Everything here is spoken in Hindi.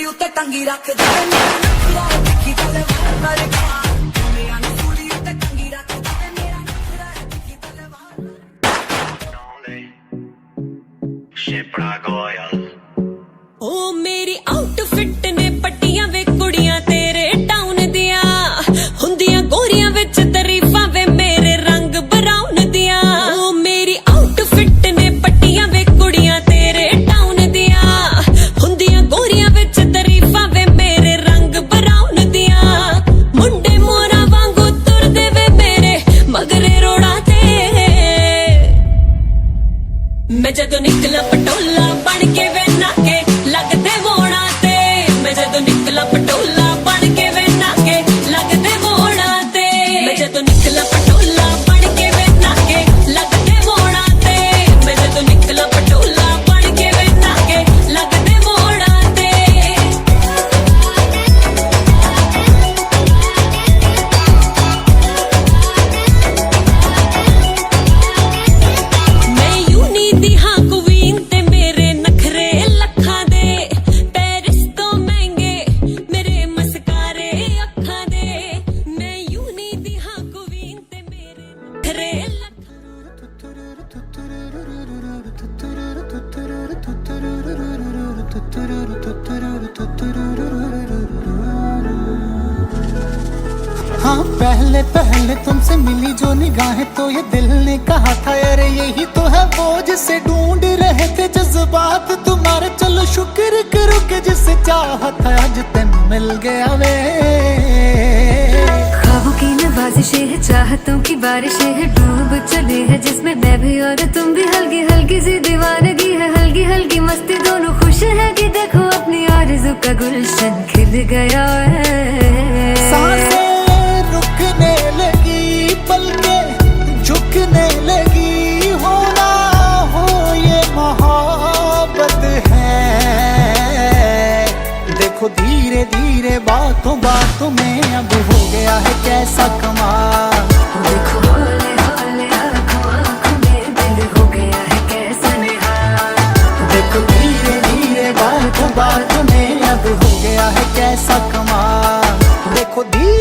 उत्ते टंगी रख दे मेरा नखरा दिखी तलवार वर्गा मेरा सूली उत्ते टंगी रख दे मेरा नखरा दिखी तलवार शिपड़ा गोयल ओ मेरी आउटफिट ने पट्टियां वे कुड़ियां तेरे टाउन दिया हुंदियां गोरियां विच तारीफां वे मेरे रंग ब्राउन दिया ओ मेरी आउटफिट ने पट्टियां वे कुड़ियां तेरे टाउन दिया हुंदियां गोरियां विच तारीफां वे मेरे रंग ब्राउन दिया मुंडे मोरा वांगू तुरदे वे मेरे मगरे रोड़ा ते मैं जदों निकला पटोला बन के वे नाके लगदे मोड़ा ते मैं जदों निकला पटोला बन के वे नाके लगदे मोड़ा ते मैं जदों निकला पटोला बन के वे नाके लगदे मोड़ा ते मैं जदों निकला पटोला बन के वे नाके लगदे मोड़ा ते मैं यूनी दी हां क्वीन ते मेरे नखरे लखां दे पेरिस तो महंगे मेरे मस्कारे अखां दे मैं यूनी दी हां क्वीन ते मेरे नखरे हाँ पहले पहले तुमसे मिली जो निगाहें तो ये दिल ने कहा था यार यही तो है वो जिसे ढूंढ रहे थे जज्बात तुम्हारे चलो शुक्र करो कि जिसे चाहत है आज तेन मिल गया वे ख्वाबों की नवाजिशें है चाहतों की बारिशें है डूब चले है जिसमें मैं भी और तुम भी हल्की हल्की सी दीवानगी है हल्की हल्की मस्ती दोनों खुश है कि देखो अपनी आरज़ू का गुलशन खिल गया है सांसें रुकने लगी पलकें झुकने लगी होना हो ये मोहब्बत है देखो धीरे धीरे बातों बातों में अब हो गया है कैसा कमाल देखो हौले हौले आँखों आँखों में दिल हो गया है कैसा निहाल देखो धीरे धीरे बातों बातों में अब हो गया है कैसा कमाल देखो धीरे